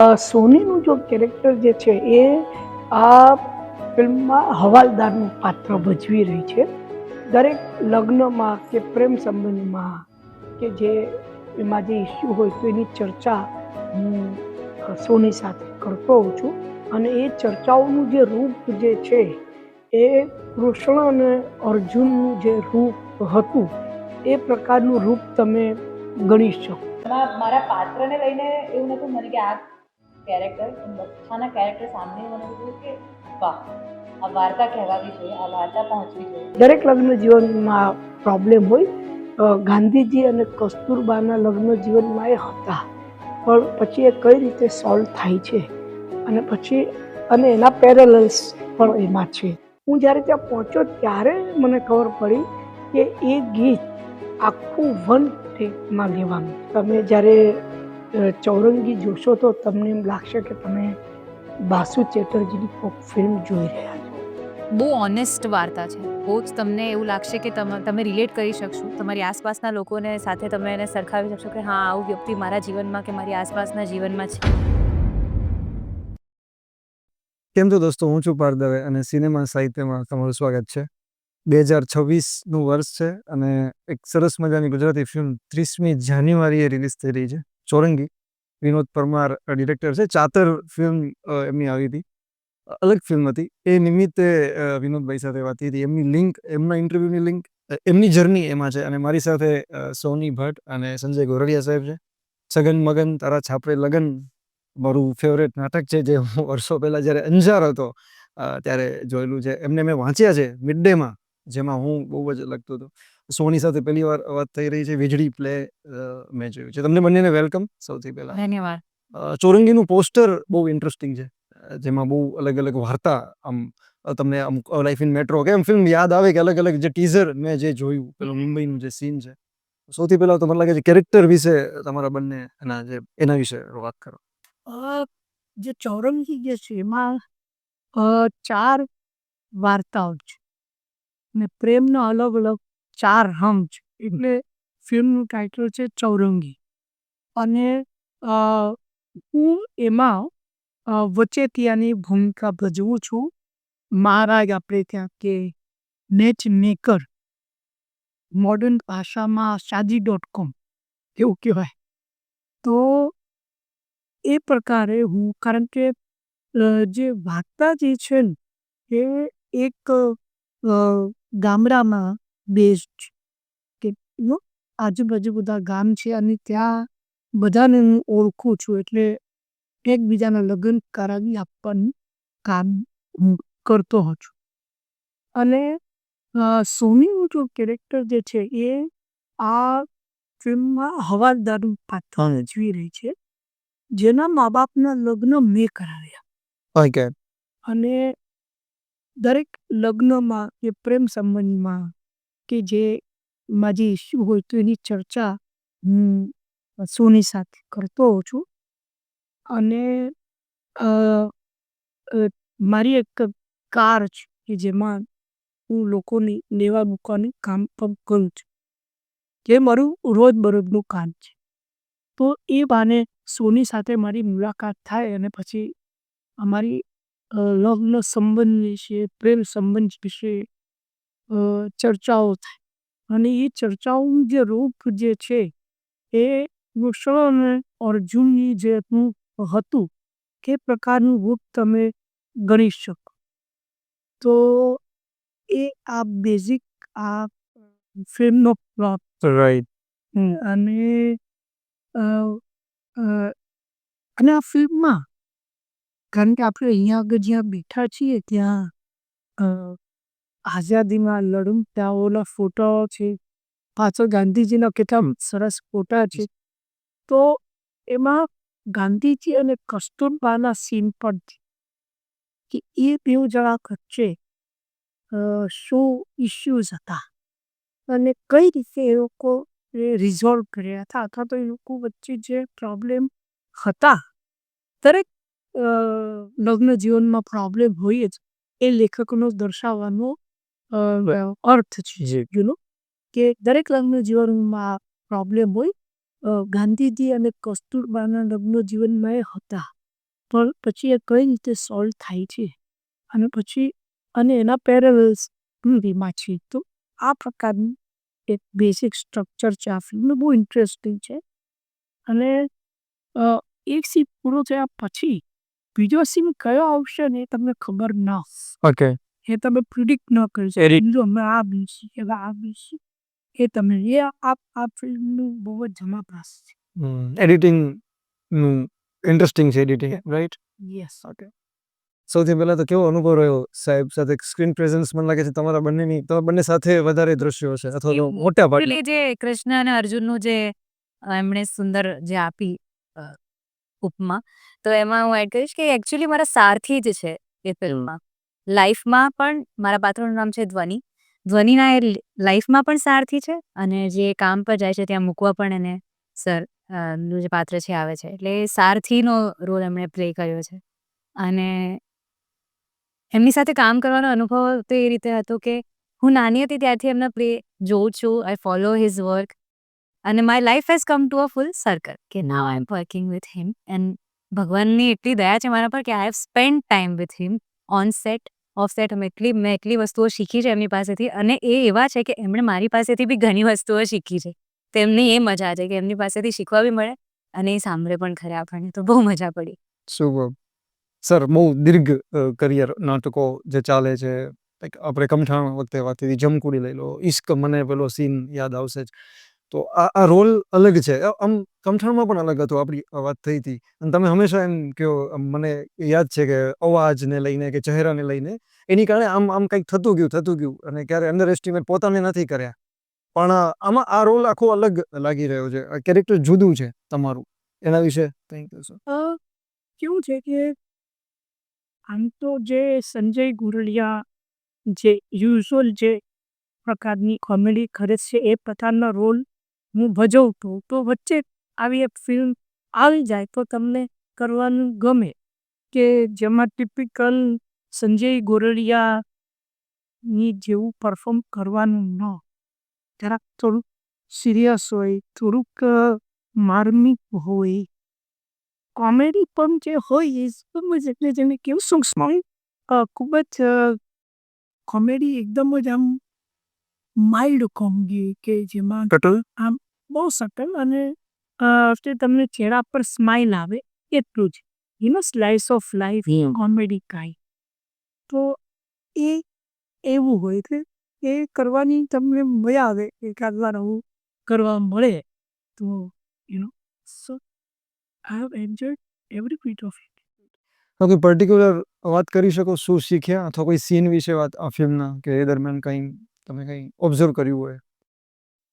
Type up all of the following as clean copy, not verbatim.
સોનીનું જો કેરેક્ટર જે છે એ આ ફિલ્મમાં હવાલદારનું પાત્ર ભજવી રહી છે. દરેક લગ્નમાં કે પ્રેમ સંબંધમાં કે જે એમાં જે ઇસ્યુ હોય તો એની ચર્ચા હું સોની સાથે કરતો હોઉં છું. અને એ ચર્ચાઓનું જે રૂપ જે છે એ કૃષ્ણ અને અર્જુનનું જે રૂપ હતું એ પ્રકારનું રૂપ તમે ગણી શકો. મારા પાત્રને લઈને એવું નહોતું મને કે આ કેરેક્ટર બધાના કેરેક્ટર સાંભળીને મને થયું કે વાહ, આ વાર્તા કહેવાવી જોઈએ, આ વાર્તા પહોંચવી જોઈએ. દરેક લગ્ન જીવનમાં પ્રોબ્લેમ હોય. ગાંધીજી અને કસ્તુરબાના લગ્ન જીવનમાં એ હતા, પણ પછી એ કઈ રીતે સોલ્વ થાય છે અને પછી અને એના પેરેલલ્સ પણ એમાં છે. હું જ્યારે ત્યાં પહોંચ્યો ત્યારે મને ખબર પડી કે એ ગીત આખું વન ટેકમાં લેવાનું. તમે જ્યારે ચૌરંગી જોશો તો તમને એમ લાગશે કે તમે બાસુ ચેટર્જીની કોઈક ફિલ્મ જોઈ રહ્યા છો. બહુ ઓનેસ્ટ વાર્તા છે. બહુ જ તમને એવું લાગશે કે તમે રિલેટ કરી શકશો. તમારી આસપાસના લોકોને સાથે તમે એને સરખાવી શકશો કે હા, આવું વ્યક્તિ મારા જીવનમાં કે મારી આસપાસના જીવનમાં છે. કેમ છો દોસ્તો, હું છું પાર્થ દવે અને સિનેમા સાહિત્યમાં તમારું સ્વાગત છે. 2026નું વર્ષ છે અને એક સરસ મજાની ગુજરાતી ફિલ્મ 30મી જાન્યુઆરીએ રિલીઝ થઈ રહી છે, ચોરંગી. વિનોદ પરમાર ડિરેક્ટર છે. ચાતર ફિલ્મ એમની આવી હતી, અલગ ફિલ્મ હતી. એ નિમિત્તે વિનોદભાઈ સાથે વાત થઈ હતી. એમની લિંક, એમના ઇન્ટરવ્યૂની લિંક, એમની જર્ની એમાં છે. અને મારી સાથે સોની ભટ્ટ અને સંજય ગોરડિયા સાહેબ છે. સગન મગન તારા છાપરે લગન મારું ફેવરેટ નાટક છે, જે હું વર્ષો પહેલાં જ્યારે અંજાર હતો ત્યારે જોયેલું છે. એમને મેં વાંચ્યા છે મિડ ડેમાં, જેમાં હું બહુ જ લખતો હતો. સોની સાથે પહેલી વાર વાત થઈ રહી છે. વીજળી પ્લે મેં જોયું છે. તમને બંનેને વેલકમ. સૌથી પહેલાં ધન્યવાદ. ચોરંગીનું પોસ્ટર બહુ ઇન્ટરેસ્ટિંગ છે, જેમાં બહુ અલગ અલગ વાર્તા આમ તમને આમ લાઈફ ઇન મેટ્રો કે એમ ફિલ્મ યાદ આવે કે અલગ અલગ જે ટીઝર મેં જે જોયું, પેલું મુંબઈનું જે સીન છે. સૌથી પહેલા તો મને લાગે છે કેરેક્ટર વિશે તમારા બંને એના વિશે વાત કરો. જે ચૌરંગી જે છે એમાં 4 વાર્તાઓ છે ને પ્રેમના અલગ અલગ 4 રંગ છે, એટલે ફિલ્મનું ટાઇટલ છે ચૌરંગી. અને હું એમાં વચેટિયાની ભૂમિકા ભજવું છું. મહારાજ આપણે ત્યાં કે નેચ મેકર, મોડર્ન ભાષામાં શાદી.com એવું કહેવાય. તો એ પ્રકારે હું, કારણ કે જે વાર્તા જે છે ને એ એક ગામડામાં બેઝડ છે કે આજુબાજુ બધા ગામ છે અને ત્યાં બધાને હું ઓળખું છું, એટલે એકબીજાના લગ્ન કરાવી આપવાનું કામ હું કરતો હોઉં છું. અને સોનીનું જો કેરેક્ટર જે છે એ આ ફિલ્મમાં હવાલદારનું પાત્ર ભજવી રહી છે, જેના મા બાપના લગ્ન મેં કરાવ્યા. અને દરેક લગ્નમાં કે પ્રેમ સંબંધમાં કે જેમાં જે ઇસ્યુ હોય તો એની ચર્ચા હું સોની સાથે કરતો હોઉં છું. અને મારી એક કાર છે કે જેમાં હું લોકોની લેવા મૂકવાની કામ પણ કરું છું, જે મારું રોજબરોજનું કામ છે. તો એ બાને સોની સાથે મારી મુલાકાત થાય અને પછી અમારી લગ્ન સંબંધ વિશે, પ્રેમ સંબંધ વિશે ચર્ચાઓ થાય. અને એ ચર્ચાઓનું જે રૂપ જે છે એ કૃષ્ણ અને અર્જુનની જે રૂપ હતું એ પ્રકારનું રૂપ તમે ગણી શકો. તો એ આ બેઝિક આ ફિલ્મનો પ્લોટ. રાઈટ. અને અને આ ફિલ્મમાં, કારણ કે આપણે અહીંયા આગળ જ્યાં બેઠા છીએ ત્યાં આઝાદીમાં લડતા ફોટાઓ છે, પાછળ ગાંધીજીના કેટલા સરસ ફોટા છે. તો એમાં ગાંધીજી અને કસ્તુરબાના સીન પણ છે કે એ બેઉ જણા વચ્ચે શું ઇસ્યુઝ હતા અને કઈ રીતે એ લોકો રિઝોલ્વ કર્યા હતા, અથવા તો એ લોકો વચ્ચે જે પ્રોબ્લેમ હતા. દરેક લગ્ન જીવનમાં પ્રોબ્લેમ હોય જ, એ લેખકનો દર્શાવવાનો અર્થ છે કે દરેક લગ્ન જીવનમાં પ્રોબ્લેમ હોય. ગાંધીજી અને કસ્તુરબાના લગ્ન જીવનમાં એ હતા પણ પછી એ કઈ રીતે સોલ્વ થાય છે અને પછી અને એના પેરેલલ્સ મૂવીમાં છે. તો આ પ્રકારનું એક બેઝિક સ્ટ્રક્ચર છે આ ફિલ્મનું. બહુ ઇન્ટરેસ્ટિંગ છે. અને એક સીન પૂરો થયા પછી બીજો સીન કયો આવશે ને એ તમને ખબર ના હોય. ઓકે. એ તમે પ્રિડિક્ટ ન કરી શકો. બીજું અમે આ બીસી હવે આ બીસી એ તમે એ આ ફિલ્મનું બહુ જ જમાપાસ છે. એડિટિંગ નું ઇન્ટરેસ્ટિંગ છે એડિટિંગ, રાઈટ? યસ. ઓકે. સૌથી પહેલા તો કેવો અનુભવ રહ્યો સાહેબ સાથે સ્ક્રીન પ્રેઝન્સ? મને લાગે છે તમારા બંને સાથે વધારે દ્રશ્યો છે અથવા તો મોટા ભાગે. પેલી જે કૃષ્ણ અને અર્જુનનું જે એમણે સુંદર જે આપી ઉપમા, તો એમાં હું એડ કરીશ કે એકચ્યુઅલી મારા સારથી જ છે એ ફિલ્મમાં. લાઈફમાં પણ મારા પાત્રનું નામ છે ધ્વનિ. ધ્વનિના એ લાઈફમાં પણ સારથી છે અને જે કામ પર જાય છે ત્યાં મૂકવા પણ એને સર નું જે પાત્ર છે આવે છે. એટલે સારથીનો રોલ એમણે પ્લે કર્યો છે. અને એમની સાથે કામ કરવાનો અનુભવ તો એ રીતે હતો કે હું નાની હતી ત્યારથી એમના પ્લે જોઉં છું. આઈ ફોલો હિઝ વર્ક અને my life has come to a full circle કે now I am working with him. And ભગવાનની એટલી દયા છે મારા પર કે I have spend time with him on set off set. મેં એટલી વસ્તુઓ શીખી છે એમની પાસેથી અને એ એવા છે કે એમણે મારી પાસેથી બી ઘણી વસ્તુઓ શીખી છે. તેમની એ મજા છે કે એમની પાસેથી શીખવા બી મળે અને એ સાંભળે પણ ખરે આપણને. તો બહુ મજા પડી. સુપર. સર, બહુ દીર્ઘ કરિયર નાટકો જે ચાલે છે. આપણે કમઠાણ વખતે વાત કરી, જમકુડી લઈ લો, ઈશ્ક, મને પેલો સીન યાદ આવશે જ. તો આ રોલ અલગ છે. આમ કમઠાણમાં પણ અલગ હતો, આપણી વાત થઈ હતી. અને તમે હંમેશા એમ કહો, મને યાદ છે કે અવાજને લઈને કે ચહેરાને લઈને એની કારણે આમ કંઈક થતું ગયું અને ક્યારે અંડર એસ્ટિમેટ પોતાને નથી કર્યા. પણ આમાં આ રોલ આખો અલગ લાગી રહ્યો છે. આ કેરેક્ટર જુદું છે તમારું. એના વિશે કંઈ કહેશો? કેવું છે કે આમ તો જે સંજય ગુરલિયા જે યુઝ્યુઅલ જે પ્રકારની કોમેડી કરે છે એ પ્રકારના રોલ હું ભજવતો તો વચ્ચે આવી એક ફિલ્મ આવી જાય તો તમને કરવાનું ગમે કે જેમાં ટિપિકલ સંજય ગોરડિયાની જેવું પરફોર્મ કરવાનું ન, જરાક થોડુંક સિરિયસ હોય, થોડુંક માર્મિક હોય, કોમેડી પણ જે હોય એ એટલે જેને કેવું સૂક્ષ્મ ખૂબ જ કોમેડી એકદમ જ આમ માઇલ્ડ કોમેડી કે જેમાં આમ બહુ સટલ અને તે તમને ચહેરા પર સ્માઇલ આવે એટલું જ. સ્લાઇસ ઓફ લાઈફ કોમેડી કાંઈ તો એ એવું હોય એટલે એ કરવાની તમને મજા આવે. એકાદ વાર આવું કરવા મળે તો so I have enjoyed every bit of it. કોઈ પર્ટિક્યુલર વાત કરી શકો શું શીખ્યા અથવા કોઈ સીન વિશે વાત આ ફિલ્મના કે એ દરમિયાન કંઈ તમે કંઈ ઓબ્ઝર્વ કર્યું હોય?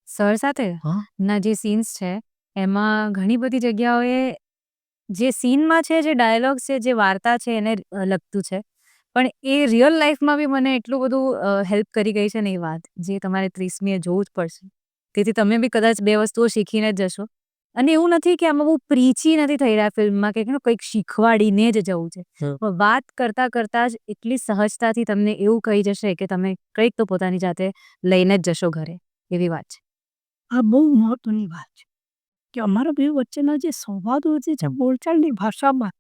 સર સાથે હા. ના જે સીન્સ છે એમાં ઘણી બધી જગ્યાઓએ જે સીનમાં છે, જે ડાયલોગ છે, જે વાર્તા છે એને લગતું છે. પણ એ રિયલ લાઈફમાં બી મને એટલું બધું હેલ્પ કરી ગઈ છે ને એ વાત, જે તમારે 30મીએ જોવું જ પડશે. તેથી તમે બી કદાચ 2 વસ્તુઓ શીખીને જ જશો. અને એવું નથી કે આમાં બહુ પ્રીચી નથી થઈ રહ્યા ફિલ્મમાં કે કંઈક શીખવાડીને જ જવું છે. પણ વાત કરતાં કરતાં જ એટલી સહજતાથી તમને એવું કહી જશે કે તમે કંઈક તો પોતાની જાતે લઈને જ જશો ઘરે. એવી વાત છે. આ બહુ મહત્વની વાત છે કે અમારા બે વચ્ચેના જે સંવાદો છે બોલચાલની ભાષામાં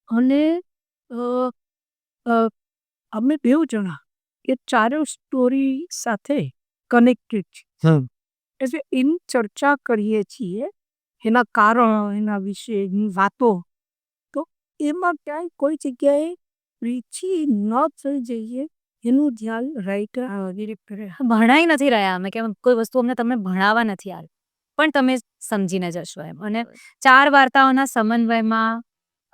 અને અ, અમે બેઉ જણા એ ચારેય સ્ટોરી સાથે કનેક્ટેડ છે. એટલે એની ચર્ચા કરીએ છીએ, એના કારણ, એના વિશેની વાતો. તો એમાં ક્યાંય કોઈ જગ્યાએ રીચી ન થઈ જઈએ એનું ધ્યાન રાઇટર ડિરેક્ટરે ભણાઈ નથી રહ્યા અમે, કે કોઈ વસ્તુ અમને તમને ભણાવવા નથી આવી, પણ તમે સમજીને જશો એમ. અને 4 વાર્તાઓના સમન્વયમાં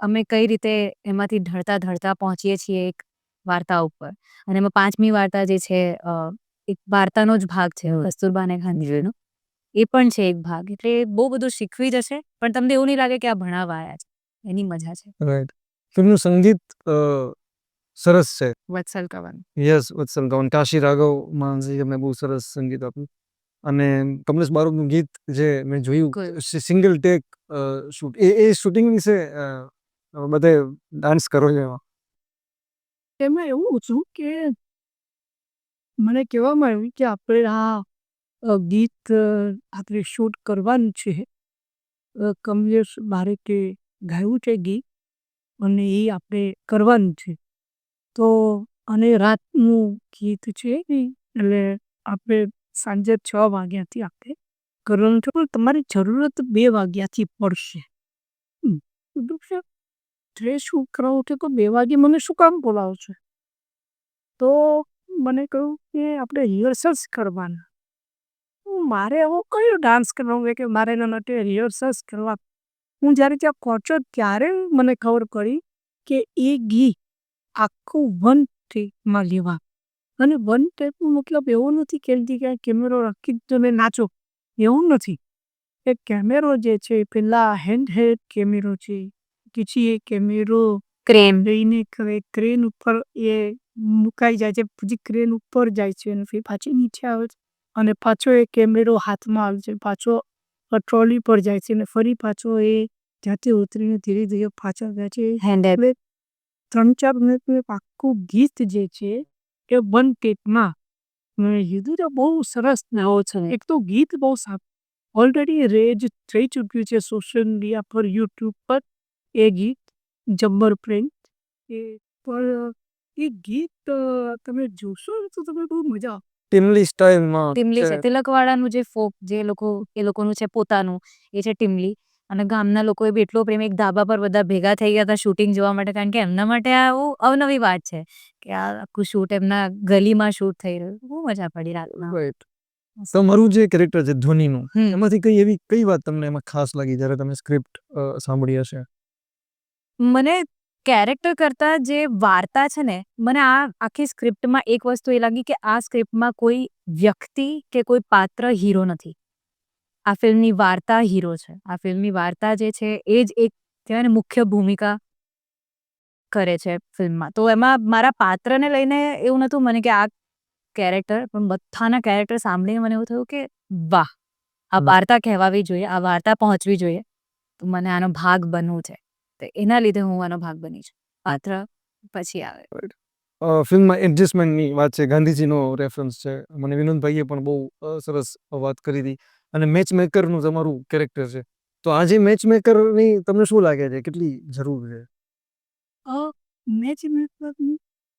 અમે કઈ રીતે એમાંથી ઢળતા પહોંચીએ છીએ એક વાર્તા ઉપર. અને એમાં 5મી વાર્તા જે છે એક વાર્તાનો જ ભાગ છે કસ્તુરબા અને ગાંધીજીનો. એ પણ છે એક ભાગ. એટલે બહુ બધું શીખવી જશે પણ તમને એવું નહીં લાગે કે આ ભણાવવા આવ્યા છે. એની મજા છે. રાઈટ. ફિલ્મનું સંગીત સરસ છે. વત્સલ કવન. યસ, વત્સલ કવન. કાશી રાઘવ માનસી એમને બહુ સરસ સંગીત આપ્યું. અને કમલેશ બારોટનું ગીત જે મેં જોયું સિંગલ ટેક શૂટ, એ શૂટિંગ વિશે બધે ડાન્સ કરો છો એમાં? એમાં એવું હતું કે મને કહેવામાં આવ્યું કે આપણે આ ગીત આપણે શૂટ કરવાનું છે. કમલેશ બારોટે ગાયું છે ગીત અને એ આપણે કરવાનું છે. તો અને રાતનું ગીત છે ને એટલે આપણે સાંજે 6 વાગ્યાથી આપણે કરવાનું છે, પણ તમારી જરૂરત 2 વાગ્યાથી પડશે. કીધું છે ડ્રેસ શું કરાવું છે તો 2 વાગે મને શું કામ બોલાવો છો? તો મને કહ્યું કે આપણે રિહર્સલ્સ કરવાના. મારે એવો કયો ડાન્સ કરવાનો છે કે મારે એના માટે રિહર્સલ્સ કરવા? હું જ્યારે ત્યાં પહોંચ્યો ત્યારે મને ખબર પડી કે એ ગીત આખું વન ટેકમાં લેવા. અને વન ટેકનો મતલબ એવો નથી કે એક જગ્યાએ કેમેરો રાખી તમે નાચો, એવું નથી. એ કેમેરો જે છે પેલા હેન્ડ કેમેરો છે, પછી એ કેમેરો ક્રેન લઈને ક્રેન ઉપર એ મુકાઈ જાય છે, પછી ક્રેન ઉપર જાય છે અને પછી પાછી નીચે આવે છે અને પાછો એ કેમેરો હાથમાં આવે છે, પાછો ટ્રોલી પર જાય છે અને ફરી પાછો એ ત્યાંથી ઉતરીને ધીરે ધીરે પાછળ જાય છે. હેન્ડ એટલે 3-4 મિનિટનું એક આખું ગીત જે છે એ વન ટેકમાં મેં કીધું તો બહુ સરસ નાઓ છે. એક તો ગીત બહુ સારું ઓલરેડી રેજ થઈ ચૂક્યું છે સોશિયલ મીડિયા પર, યુટ્યુબ પર એ ગીત જબ્બર પ્રેમ. એ પણ એ ગીત તમે જોશો ને તો તમે બહુ મજા આવે. ટીમલી સ્ટાઇલમાં ટીમલી છે છે. તિલકવાળાનું જે ફોક જે એ લોકોનું છે પોતાનું એ છે ટીમલી. અને ગામના લોકોએ બી એટલો પ્રેમ, એક ધાબા પર બધા ભેગા થઈ ગયા હતા શૂટિંગ જોવા માટે, કારણ કે એમના માટે આ બહુ અવનવી વાત છે કે આ આખું શૂટ એમના ગલીમાં શૂટ થઈ રહ્યું. બહુ મજા પડી રાતના. રાઈટ. તમારું જે કેરેક્ટર છે ધ્વનિનું, હમ. એમાંથી કઈ વાત તમને એમાં ખાસ લાગી જ્યારે તમે સ્ક્રિપ્ટ સાંભળી હશે? મને કેરેક્ટર કરતા જે વાર્તા છે ને, મને આ આખી સ્ક્રિપ્ટમાં એક વસ્તુ એ લાગી કે આ સ્ક્રિપ્ટમાં કોઈ વ્યક્તિ કે કોઈ પાત્ર હીરો નથી. આ ફિલ્મની વાર્તા હીરો છે. આ ફિલ્મની વાર્તા જે છે એ જ એક કહેવાય ને મુખ્ય ભૂમિકા કરે છે ફિલ્મમાં. તો એમાં મારા પાત્રને લઈને એવું નહોતું મને કે આ કેરેક્ટર, પણ બધાના કેરેક્ટર સાંભળીને મને એવું થયું કે વાહ, આ વાર્તા કહેવાવી જોઈએ, આ વાર્તા પહોંચવી જોઈએ. તો મને આનો ભાગ બનવું છે. તો એના લીધે હું આનો ભાગ બની છું. પાત્ર પછી આવે. ફિલ્મમાં એડજસ્ટમેન્ટની વાત છે, ગાંધીજીનો રેફરન્સ છે. મને વિનોદભાઈએ પણ બહુ સરસ વાત કરી હતી. અને મેચ મેકરનું તમારું કેરેક્ટર છે, તો આ જે મેચ મેકરની તમને શું લાગે છે કેટલી જરૂર છે? મેચ મેકરની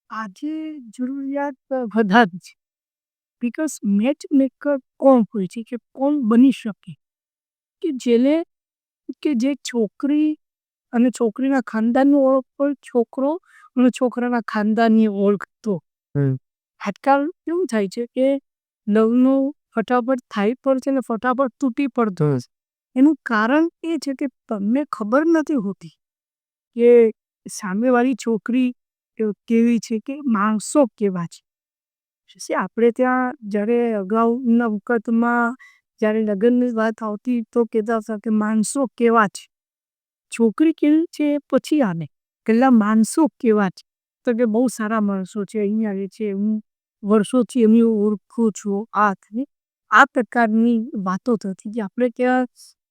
આજે જરૂરિયાત વધારે છે. બીકોઝ મેચ મેકર કોણ હોય છે કે કોણ બની શકે કે જેને કે જે છોકરી અને છોકરીના ખાનદાનની ઓળખ હોય, છોકરો અને છોકરાના ખાનદાનની ઓળખતો. આજકાલ કેવું થાય છે કે લગ્નો ફટાફટ થાય પણ છે ને ફટાફટ તૂટી પડતો હોય છે. એનું કારણ એ છે કે તમને ખબર નથી હોતી કે સામેવાળી છોકરી કેવી છે, કે માણસો કેવા છે. આપણે ત્યાં જ્યારે અગાઉના વખતમાં જ્યારે લગ્નની વાત આવતી તો કહેતા હતા કે માણસો કેવા છે, છોકરી કેવી છે પછી આને પેલા માણસો કેવા છે, તો કે બહુ સારા માણસો છે, અહીંયા આવે છે, હું વર્ષોથી એમની ઓળખું છું. આ પ્રકારની વાતો થતી. જે આપણે ત્યાં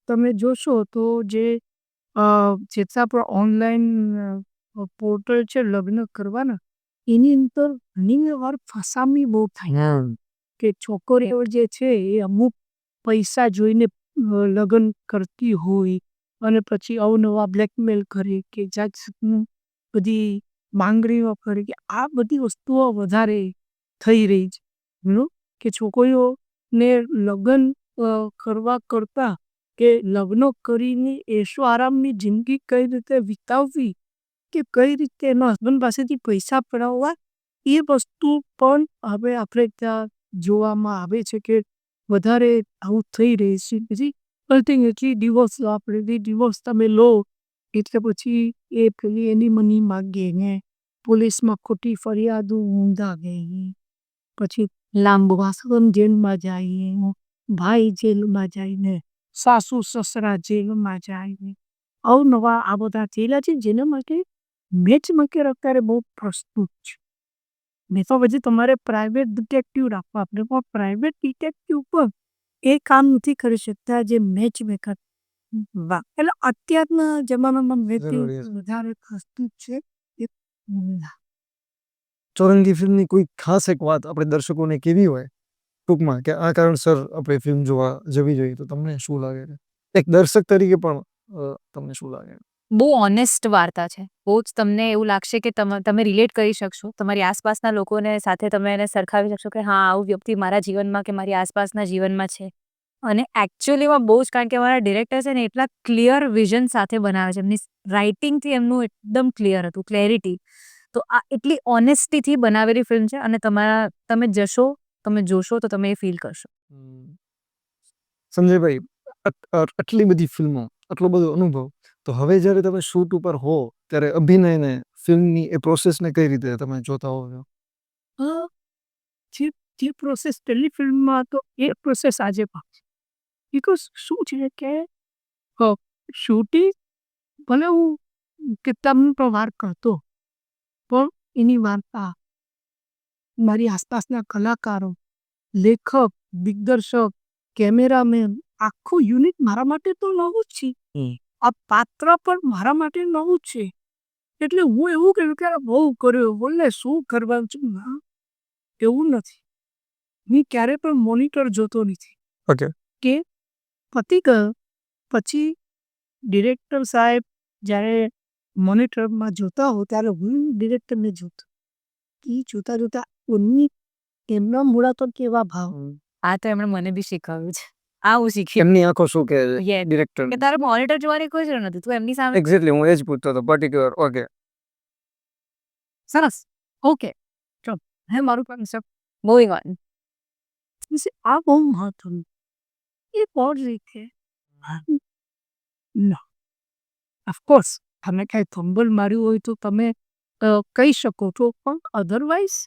તમે જોશો તો જેટલા પણ ઓનલાઈન પોર્ટલ છે લગ્ન કરવાના, એની અંદર ઘણી વાર ફસામણી બહુ થાય કે છોકરીઓ જે છે એ અમુક પૈસા જોઈને લગ્ન કરતી હોય અને પછી અવનવા બ્લેકમેલ કરે કે બધી માંગણીઓ કરે કે આ બધી વસ્તુઓ વધારે થઈ રહી છે. કે છોકરીઓને લગ્ન કરવા કરતાં કે લગ્નો કરીને એશો આરામની જિંદગી કઈ રીતે વિતાવવી, કે કઈ રીતે એના હસબન્ડ પાસેથી પૈસા પડાવવા, એ વસ્તુ પણ હવે આપણે ત્યાં જોવામાં આવે છે કે વધારે આવું થઈ રહી છે. પછી અલ્ટિમેટલી ડિવોર્સ આપણે ડિવોર્સ તમે લો એટલે પછી એ પેલી એની મની માગે ને પોલીસમાં ખોટી ફરિયાદો નોંધાવે, પછી લાંબુ વાસણ જેલમાં જાય, ભાઈ જેલમાં જાય ને સાસુ સસરા જેલમાં જાય ને અવનવા આ બધા થયેલા છે, જેના માટે મેચ મેકર અત્યારે બહુ પ્રસ્તુત છે. મેં તો પછી તમારે પ્રાઇવેટ ડિટેક્ટિવ રાખવા, આપણે પણ પ્રાઇવેટ ડિટેક્ટિવ પણ એ કામ નથી કરી શકતા જે મેચ મેકર. વાહ, એટલે અત્યારના જમાનામાં મેચ વધારે પ્રસ્તુત છે. ચોરંગી ફિલ્મની કોઈ ખાસ એક વાત આપણે દર્શકોને કેવી હોય ટૂંકમાં કે આ કારણસર આપણે ફિલ્મ જોવા જવી જોઈએ, તો તમને શું લાગે છે? એક દર્શક તરીકે પણ તમને શું લાગે? બહુ ઓનેસ્ટ વાર્તા છે. બહુ જ તમને એવું લાગશે કે તમે રિલેટ કરી શકશો. તમારી આસપાસના લોકોને સાથે તમે એને સરખાવી શકશો કે હા, આવું વ્યક્તિ મારા જીવનમાં કે મારી આસપાસના જીવનમાં છે. અને એકચ્યુઅલીમાં બહુ જ, કારણ કે અમારા ડિરેક્ટર છે ને એટલા ક્લિયર વિઝન સાથે બનાવે છે. એમની રાઇટિંગથી એમનું એકદમ ક્લિયર હતું, ક્લેરિટી. તો આ એટલી ઓનેસ્ટીથી બનાવેલી ફિલ્મ છે અને તમે જોશો તો તમે એ ફીલ કરશો. સંજયભાઈ, આટલી બધી ફિલ્મો, આટલો બધો અનુભવ, તો હવે જ્યારે તમે શૂટ ઉપર હો ત્યારે અભિનયને, ફિલ્મની એ પ્રોસેસને કઈ રીતે તમે જોતા હો છો? અ, જે પ્રોસેસ પહેલી ફિલ્મમાં તો એ પ્રોસેસ આજે પણ છે. બિકોઝ શું છે કે શૂટિંગ ભલે હું કેટલામનો પણ વાર કરતો, પણ એની વાર્તા, મારી આસપાસના કલાકારો, લેખક, દિગ્દર્શક, કેમેરામેન, આખું યુનિટ મારા માટે તો નવું જ છે. આ પાત્ર પણ મારા માટે નવું જ છે. એટલે હું એવું કહ્યું કે બહુ કર્યું, બોલે શું કરવાનું છે. ના, એવું નથી. હું ક્યારે પણ મોનિટર જોતો નથી ઓકે. કે પતી ગયો પછી ડિરેક્ટર સાહેબ જ્યારે મોનિટરમાં જોતા હો ત્યારે હું ડિરેક્ટરને જોતો. એ જોતા જોતા એમના મૂળા તો કેવા ભાવ. આ તો એમણે મને બી શીખવ્યું છે. આ હું શીખી. એમની આંખો શું કહે છે Yeah. ડિરેક્ટર? કે તારે મોનિટર જોવાની કોઈ જરૂર નથી. તું એમની સામે એક્ઝેક્ટલી, હું એ જ પૂછતો હતો, પર્ટિક્યુલર. ઓકે. સરસ. ઓકે, ચલો, હે મારું કન્સેપ્ટ. Moving on. આ બહુ મહત્વનું. એ કોણ રીતે ના, ઓફકોર્સ તમે કાંઈ થંબલ માર્યું હોય તો તમે કહી શકો છો, પણ અધરવાઇઝ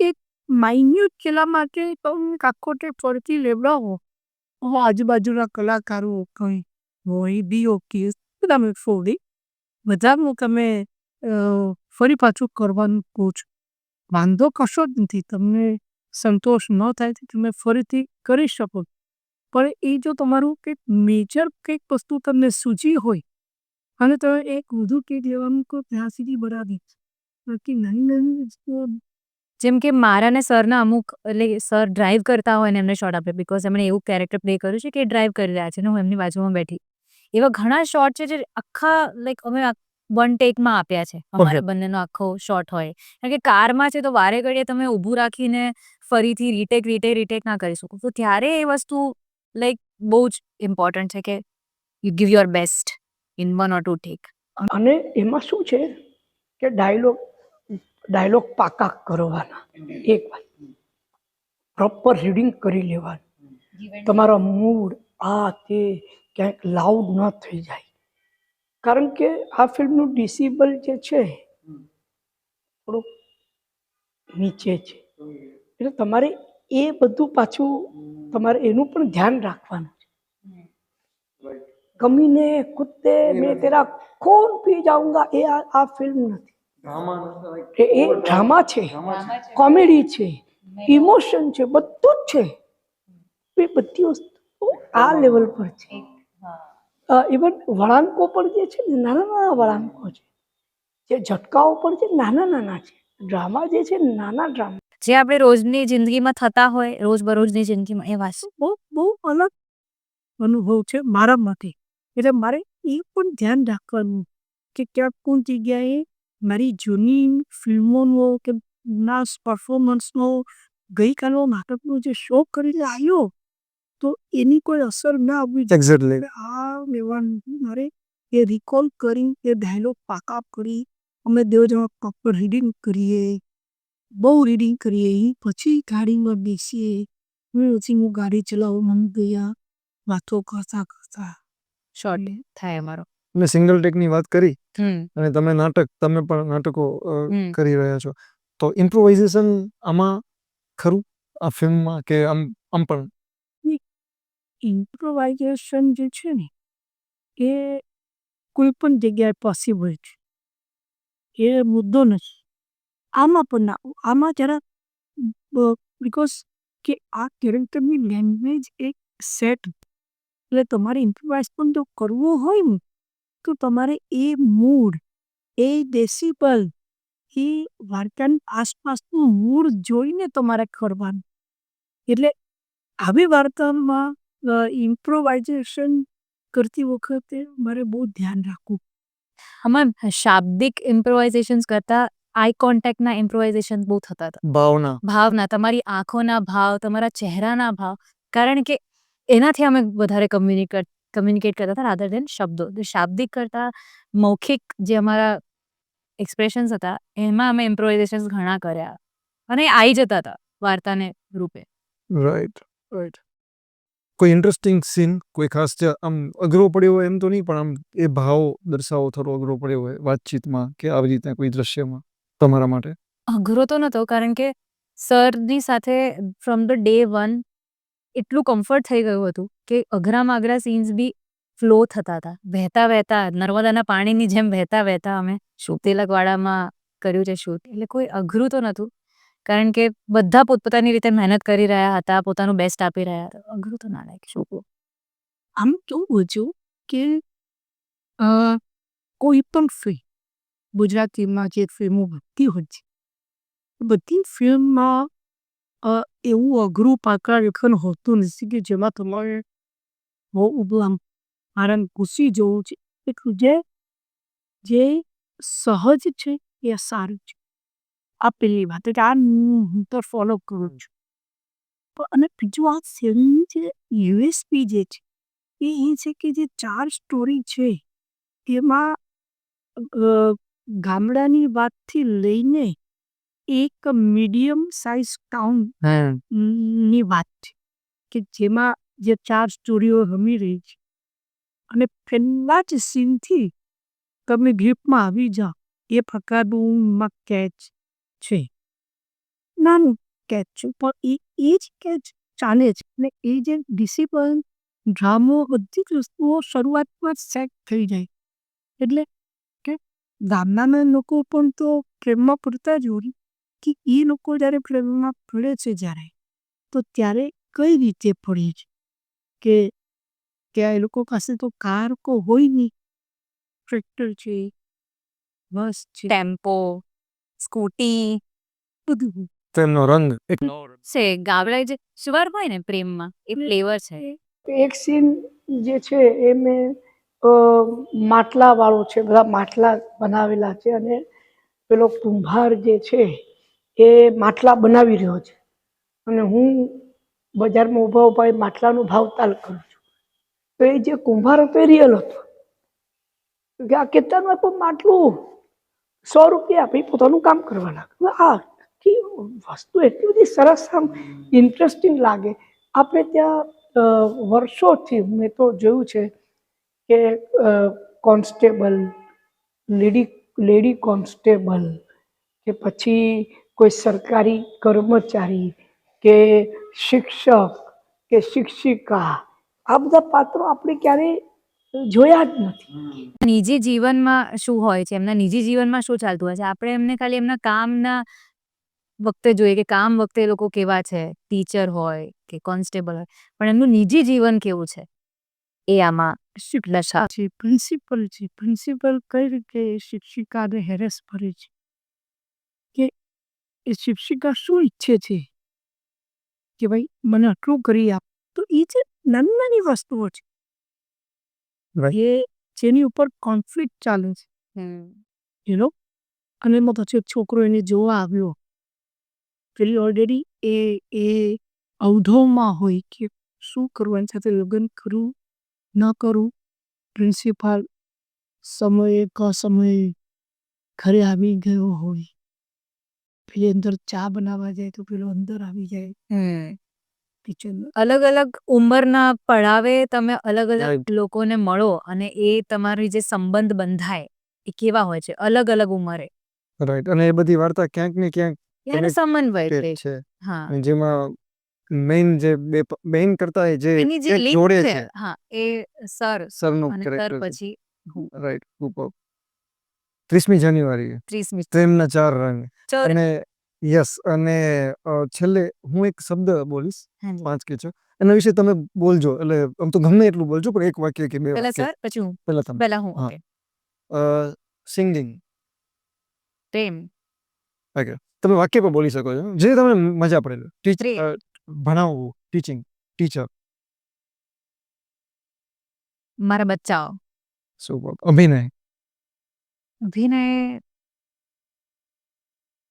એક માઇન્યુટ પેલા માટે તમે કાકોટે ફરતી લેવડાવો. આજુબાજુના કલાકારો કંઈ હોય બીઓ કેસ તમે ફોડી બધાનું તમે ફરી પાછું કરવાનું કહો છો. વાંધો કશો જ નથી. તમને સંતોષ ન થાય તો તમે ફરીથી કરી શકો. પણ એ જો તમારું કંઈક મેજર કંઈક વસ્તુ તમને સૂચી હોય અને તમે એક વધુ કંઈક લેવાનું કહો ત્યાં સુધી બરાબર. બાકી નાની નાની વસ્તુઓ જેમ કે મારા ને સરના અમુક, એટલે સર ડ્રાઈવ કરતા હોય ને એમને શોટ આપે, બિકોઝ એમણે એવું કેરેક્ટર પ્લે કર્યું છે કે ડ્રાઈવ કરી રહ્યા છે ને હું એમની બાજુમાં બેઠી. એવા ઘણા શોટ છે જે આખા અમે વન ટેકમાં આપ્યા છે. અમારા બંનેનો આખો શોટ હોય, કારણ કે કારમાં છે તો વારે ઘડીએ તમે ઊભું રાખીને ફરીથી રીટેક ના કરી શકો. તો ત્યારે એ વસ્તુ બહુ જ ઇમ્પોર્ટન્ટ છે કે you give your best in 1 or 2 take. અને એમાં શું છે કે ડાયલોગ પાકા કરવાના. એક વાત પ્રોપર રીડિંગ કરી લેવાનું. તમારો મૂડ આ તે ક્યાંક લાઉડ ન થઈ જાય. કારણ કે આ ફિલ્મનું ડિસિબલ જે છે થોડુંક નીચે છે. એટલે તમારે એ બધું પાછું તમારે એનું પણ ધ્યાન રાખવાનું છે. કમીને કુત્તે મેં તેરા ખૂન પી જાઉંગા એ આ ફિલ્મ નથી. એ ડ્રામા છે, કોમેડી છે, ઇમોશન છે, બધું જ છે. એ બધી વસ્તુ આ લેવલ પર છે. ઇવન વળાંકો પણ જે છે ને નાના નાના વળાંકો છે, જે ઝટકાઓ પણ છે નાના નાના છે. ડ્રામા જે છે નાના ડ્રામા જે આપણે રોજની જિંદગીમાં થતા હોય, રોજબરોજની જિંદગીમાં, એ વાત બહુ બહુ અલગ અનુભવ છે મારા માટે. એટલે મારે એ પણ ધ્યાન રાખવાનું કે ક્યાંક કોણ જગ્યાએ મારી જૂની ફિલ્મોનો કે ના પરફોર્મન્સનો ગઈકાલનો નાટકનો જે શો કરીને આવ્યો તો એની કોઈ અસર ના આવવી જોઈએ. એક્ઝેક્ટલી. આ લેવાનું મારે એ રિકોલ કરી એ ડાયલોગ પાકા કરી અમે દેવ જવા પ્રોપર રીડિંગ કરીએ, બહુ રીડિંગ કરીએ. પછી ગાડીમાં બેસીએ. પછી હું ગાડી ચલાવું મન ગયા વાતો કરતા કરતા શોર્ટ થાય અમારો. તમે સિંગલ ટેકની વાત કરી હમ અને તમે પણ નાટકો હમ. કરી રહ્યા છો, તો ઇમ્પ્રોવાઇઝેશન આમાં ખરું આ ફિલ્મમાં કે આમ પણ? ઇમ્પ્રોવાઇઝેશન જે છે ને એ કોઈ પણ જગ્યાએ પોસિબલ છે. એ મુદ્દો નથી. આમાં પણ ના, આમાં જરા બિકોઝ કે આ કેરેક્ટરની લેંગ્વેજ એક સેટ, એટલે તમારે ઇમ્પ્રોવાઇઝ પણ જો કરવું હોય ને તો તમારે એ મૂડ, એ ડેસિબલ, એ વાર્તાની આસપાસનું મૂડ જોઈને તમારે કરવાનું. એટલે આવી વાર્તામાં ઇમ્પ્રોવાઇઝેશન કરતી વખતે મારે બહુ ધ્યાન રાખવું આમાં શાબ્દિક ઇમ્પ્રોવાઇઝેશન્સ કરતા આઈ કોન્ટેક્ટના ઇમ્પ્રોવાઇઝેશન બહુ થતા હતા. ભાવના ભાવના, તમારી આંખોના ભાવ, તમારા ચહેરાના ભાવ, કારણ કે એનાથી અમે વધારે કમ્યુનિકેટ કરતા હતા રાધર દેન શબ્દો. તો શાબ્દિક કરતા મૌખિક જે અમારા એક્સપ્રેશન્સ હતા એમાં અમે ઇમ્પ્રોવાઇઝેશન્સ ઘણા કર્યા અને એ આવી જતા હતા વાર્તાને રૂપે. Right right. કોઈ ઇન્ટરેસ્ટિંગ સીન, કોઈ ખાસ જે આમ અઘરો પડ્યો હોય એમ તો નહીં, પણ આમ એ ભાવ દર્શાવો થોડો અઘરો પડ્યો હોય વાતચીતમાં કે આવી રીતના કોઈ દ્રશ્યમાં તમારા માટે? અઘરો તો નહોતો, કારણ કે સરની સાથે ફ્રોમ ધ ડે વન એટલું કમ્ફર્ટ થઈ ગયું હતું કે અઘરામાં અઘરા સીન્સ બી ફ્લો થતા હતા, વહેતા વહેતા નર્મદાના પાણીની જેમ વહેતા વહેતા અમે તિલકવાડામાં કર્યું છે શૂટ. એટલે કોઈ અઘરું તો નહોતું, કારણ કે બધા પોતપોતાની રીતે મહેનત કરી રહ્યા હતા, પોતાનું બેસ્ટ આપી રહ્યા હતા. અઘરું તો ના લાગે શૂટ. આમ કેવું હોય છે કે અ, કોઈ પણ ફિલ્મ ગુજરાતીમાં જે ફિલ્મો બનતી હોય છે બધી ફિલ્મમાં એવું અઘરું પાત્ર લેખન હોતું નથી કે જેમાં તમારે બહુ બધું આમ આનંદ ઘૂસી જવું છે. એટલું જે સહજ છે એ સારું છે. આ પેલી વાત એટલે આ હું તો ફોલો કરું છું. અને બીજું આ ફિલ્મની જે યુએસપી જે છે એ છે કે જે 4 સ્ટોરી છે એમાં ગામડાની વાતથી લઈને એક મીડિયમ સાઇઝ ટાઉન ની વાત છે કે જેમાં જે 4 સ્ટોરીઓ રમી રહી છે અને પહેલા જ સીનથી તમે ગ્રીપમાં આવી જાઓ એ પ્રકારનું કેચ છે. નાનું કેચ છે પણ એ જ કેચ ચાલે છે અને એ જે ડિસિપ્લિન ડ્રામો બધી જ વસ્તુઓ શરૂઆતમાં સેટ થઈ જાય એટલે કે ગામડાના લોકો પણ તો પ્રેમમાં પડતા જ હોય કે એ લોકો જ્યારે પ્રેમમાં પડે છે જ્યારે તો ત્યારે કઈ રીતે પડે છે કે ત્યાં એ લોકો પાસે તો કાર કો હોય નહીં, ટ્રેક્ટર છે, બસ છે, ટેમ્પો, સ્કૂટી, બધું હોય. તેમનો રંગ એક છે ગાવડા જે સ્વર હોય ને પ્રેમમાં એ ફ્લેવર છે. એક સીન જે છે એ મેં માટલા વાળો છે, બધા માટલા બનાવેલા છે અને પેલો કુંભાર જે છે એ માટલા બનાવી રહ્યો છે અને હું બજારમાં ઊભા ઊભા એ માટલાનો ભાવતાલ કરું છું. તો એ જે કુંભાર હતો એ રિયલ હતો કે આ કેટલાનું આપ્યું માટલું, 100 રૂપિયા આપી પોતાનું કામ કરવા લાગે. આ વસ્તુ એટલી બધી સરસ આમ ઇન્ટરેસ્ટિંગ લાગે. આપણે ત્યાં વર્ષોથી મેં તો જોયું છે કે કોન્સ્ટેબલ, લેડી કોન્સ્ટેબલ કે પછી કોઈ સરકારી કર્મચારી કે શિક્ષક કે શિક્ષિકા, આ બધા પાત્રો આપણે ક્યારેય જોયા જ નથી. નિજી જીવનમાં શું હોય છે, એમના નિજી જીવનમાં શું ચાલતું હોય છે, આપણે એમને ખાલી એમના કામના વખતે જોઈએ કે કામ વખતે એ લોકો કેવા છે, ટીચર હોય કે કોન્સ્ટેબલ હોય, પણ એમનું નિજી જીવન કેવું છે એ આમાં દર્શાવે છે. જે પ્રિન્સિપલ છે, પ્રિન્સિપલ કઈ રીતે શિક્ષિકાને હેરેસ કરે છે કે એ શિક્ષિકા શું ઈચ્છે છે કે ભાઈ મને આટલું કરી આપ. તો એ જે નાની નાની વસ્તુઓ છે Right. એ જેની ઉપર કોન્ફ્લિક્ટ ચાલે છે યુ અને એમાં પછી એક છોકરો એને જોવા આવ્યો પેલી ઓલરેડી એ અવધોમાં હોય કે શું કરવું એની સાથે લગ્ન કરવું ન કરવું. પ્રિન્સિપાલ સમયે સમયે ઘરે આવી ગયો હોય, પેલી અંદર ચા બનાવવા જાય તો પેલો અંદર આવી જાય કિચનમાં. અલગ અલગ ઉંમરના પડાવે તમે અલગ અલગ Right. લોકોને મળો અને એ તમારી જે સંબંધ બંધાય એ કેવા હોય છે અલગ અલગ ઉંમરે. રાઈટ. અને એ બધી વાર્તા ક્યાંક ને ક્યાંક યાર સમન્વય connected રહે. છે હા, અને જેમાં મેઇન જે મેઇન કરતા જે એની જે એક link જોડે છે છે હા એ સર સરનું અને સર કેરેક્ટર છે. પછી હું રાઈટ. 30મી જાન્યુઆરી 30મી પ્રેમના 4 રંગ. ચોર. અને યસ અને છેલ્લે હું એક શબ્દ બોલીશ, હાજી. 5 કે 6, એના વિશે તમે બોલજો. એટલે આમ તો ગમે એટલું બોલજો, પણ એક વાક્ય કે 2 પહેલા વાક્ય. સર પછી હું પહેલા તમે. પહેલા હું હા. ઓકે. સિંગિંગ. પ્રેમ, ઓકે. તમે વાક્ય પણ બોલી શકો છો જે તમને મજા પડે. પ્રેમ, ભણાવવું, ટીચિંગ, ટીચર. મારા બચ્ચાઓ, સુપર. અભિનય. અભિનય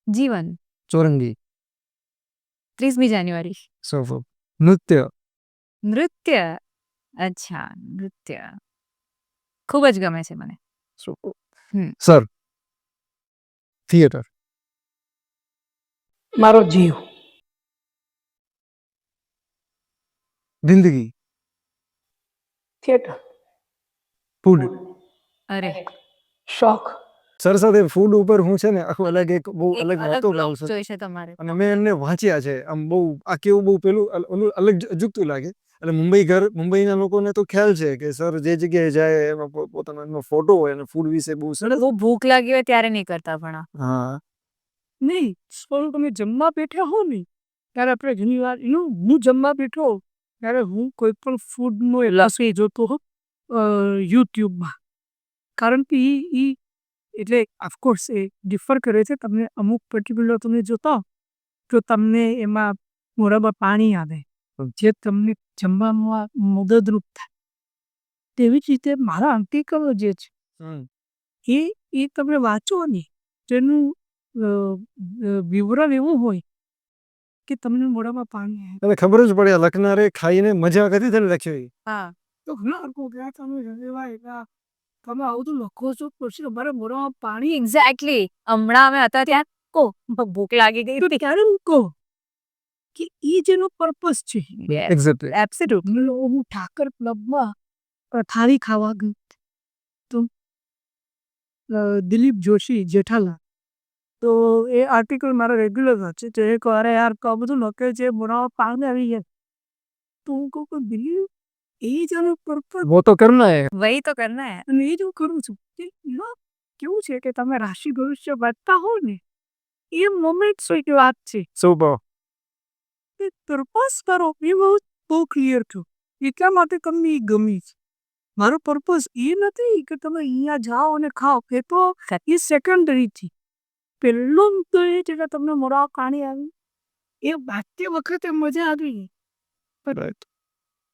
જીવન ચોરંગી 30મી જાન્યુઆરી સોફો નૃત્ય નૃત્ય અચ્છા નૃત્ય ખૂબ જ ગમે છે મને સોફો હમ. સર થિયેટર મારો જીવ, જિંદગી થિયેટર, ફૂડ અરે શોખ. સર સાથે ફૂડ ઉપર હું છે ને આખું અલગ એક બહુ એક અલગ અલગ વાતો બ્લોગ લાવું છું જોઈ છે તમારે અને મેં એમને વાંચ્યા છે આમ બહુ આ કેવું બહુ પેલું ઓલું અલગ અજુગતું લાગે એટલે મુંબઈના લોકોને તો ખ્યાલ છે કે સર જે જગ્યાએ જાય એમાં પોતાનો એમનો ફોટો હોય અને ફૂડ વિશે બહુ સરસ બહુ ભૂખ લાગી હોય ત્યારે નહીં કરતા પણ આ. હા નહીં સ્કૂલ તમે જમવા બેઠા હો ને ત્યારે આપણે ઘણી વાર હું જમવા બેઠો ત્યારે હું કોઈ પણ ફૂડનો રસોઈ જોતો હોઉં યુટ્યુબમાં કારણ કે એ એટલે ઓફકોર્સ એ ડિફર કરે છે તમને અમુક પર્ટિક્યુલર તમે જોતા હો તો તમને એમાં મોઢામાં પાણી આવે જે તમને જમવામાં મદદરૂપ થાય તેવી જ રીતે મારા આર્ટિકલો જે છે એ તમે વાંચો ને તેનું વિવરણ એવું હોય કે તમને મોઢામાં પાણી આવે તમે ખબર જ પડે લખનારે ખાઈને મજા કરી છે ને લખ્યો એ. હા તો ઘણા લોકો ગયા તમે એવા તમે આવું તો લખો છો પછી તમારે મોઢામાં પાણી એક્ઝેક્ટલી હમણાં અમે હતા ત્યાં કો ભૂખ લાગી ગઈ તો ત્યારે કહો કે એ જેનો પર્પસ છે એક્ઝેક્ટલી એબ્સોલ્યુટ હું ઠાકર ક્લબમાં થાળી ખાવા ગઈ તો દિલીપ જોશી જેઠાલાલ તો એ આર્ટિકલ મારા રેગ્યુલર વાંચે તો એક વાર યાર તો આ બધું લખે છે મોઢામાં પાણી આવી જાય તો હું કહું કે દિલીપ એ જેનો પર્પસ વો તો કરના હે વહી તો કરના હે અને એ જ હું કરું છું કે એમાં કેવું છે કે તમે રાશિ ભવિષ્ય વાંચતા હો ને એ મોમેન્ટ એક વાત છે સુપર કે પર્પસ કરો એ બહુ ક્લિયર થયું એટલા માટે તમને એ ગમી છે મારો પર્પસ એ નથી કે તમે અહીંયા જાઓ અને ખાઓ એ તો એ સેકન્ડરી થી પહેલો તો એ છે કે તમને મોઢા પાણી આવી એ વાંચતી વખતે મજા આવી રાઈટ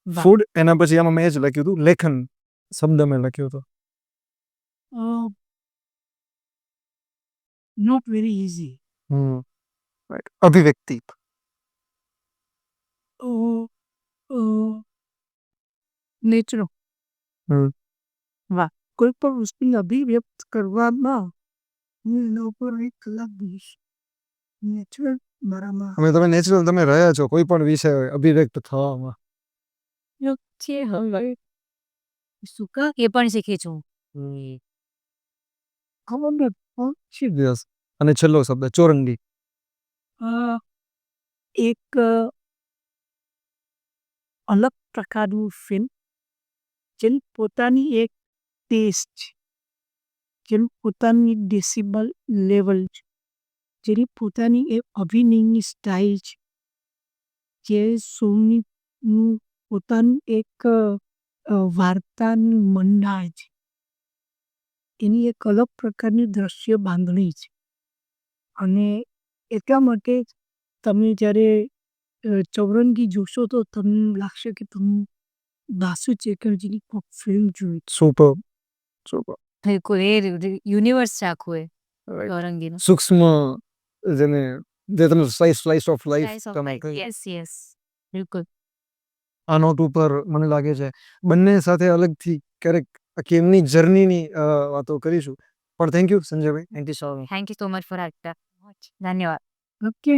ફૂડ એના પછી આમાં મેં જ લખ્યું હતું લેખન શબ્દ મેં લખ્યો હતો નોટ વેરી ઇઝી રાઈટ અભિવ્યક્તિ નેચરો વાહ કોઈ પણ વસ્તુને અભિવ્યક્ત કરવામાં હું એના ઉપર 1 કલાક દઈશ નેચરલ મારામાં અમે તમે નેચરલ તમે રહ્યા છો કોઈ પણ વિષય હોય અભિવ્યક્ત થવામાં છે હવે સુકા એ પણ શીખી છું ખબર નથી યસ અને છેલ્લો શબ્દ ચોરંગી એક અલગ પ્રકારનું ફિલ્મ જેની પોતાની એક ટેસ્ટ છે જેનું પોતાની ડેસિબલ લેવલ છે જેની પોતાની એક અભિનયની સ્ટાઇલ છે જે સોનીનું પોતાનું એક વાર્તાની મંડાણ છે એની એક અલગ પ્રકારની દ્રશ્ય બાંધણી છે અને એટલા માટે જ તમે જ્યારે ચૌરંગી જોશો તો તમને લાગશે કે તમે દાસુ ચેકરજીની કોઈક ફિલ્મ જોઈ સુપર સુપર બિલકુલ એ યુનિવર્સ છે આખું એ ચોરંગીનું સૂક્ષ્મ જેને જે તમે સ્લાઇસ ઓફ લાઈફ તમે કહી યસ યસ બિલકુલ આ નોટ ઉપર મને લાગે છે બંને સાથે અલગથી ક્યારેક આખી એમની જર્નીની વાતો કરીશું પણ thank you Sanjaybhai thank you so much thank you so much for ધન્યવાદ ઓકે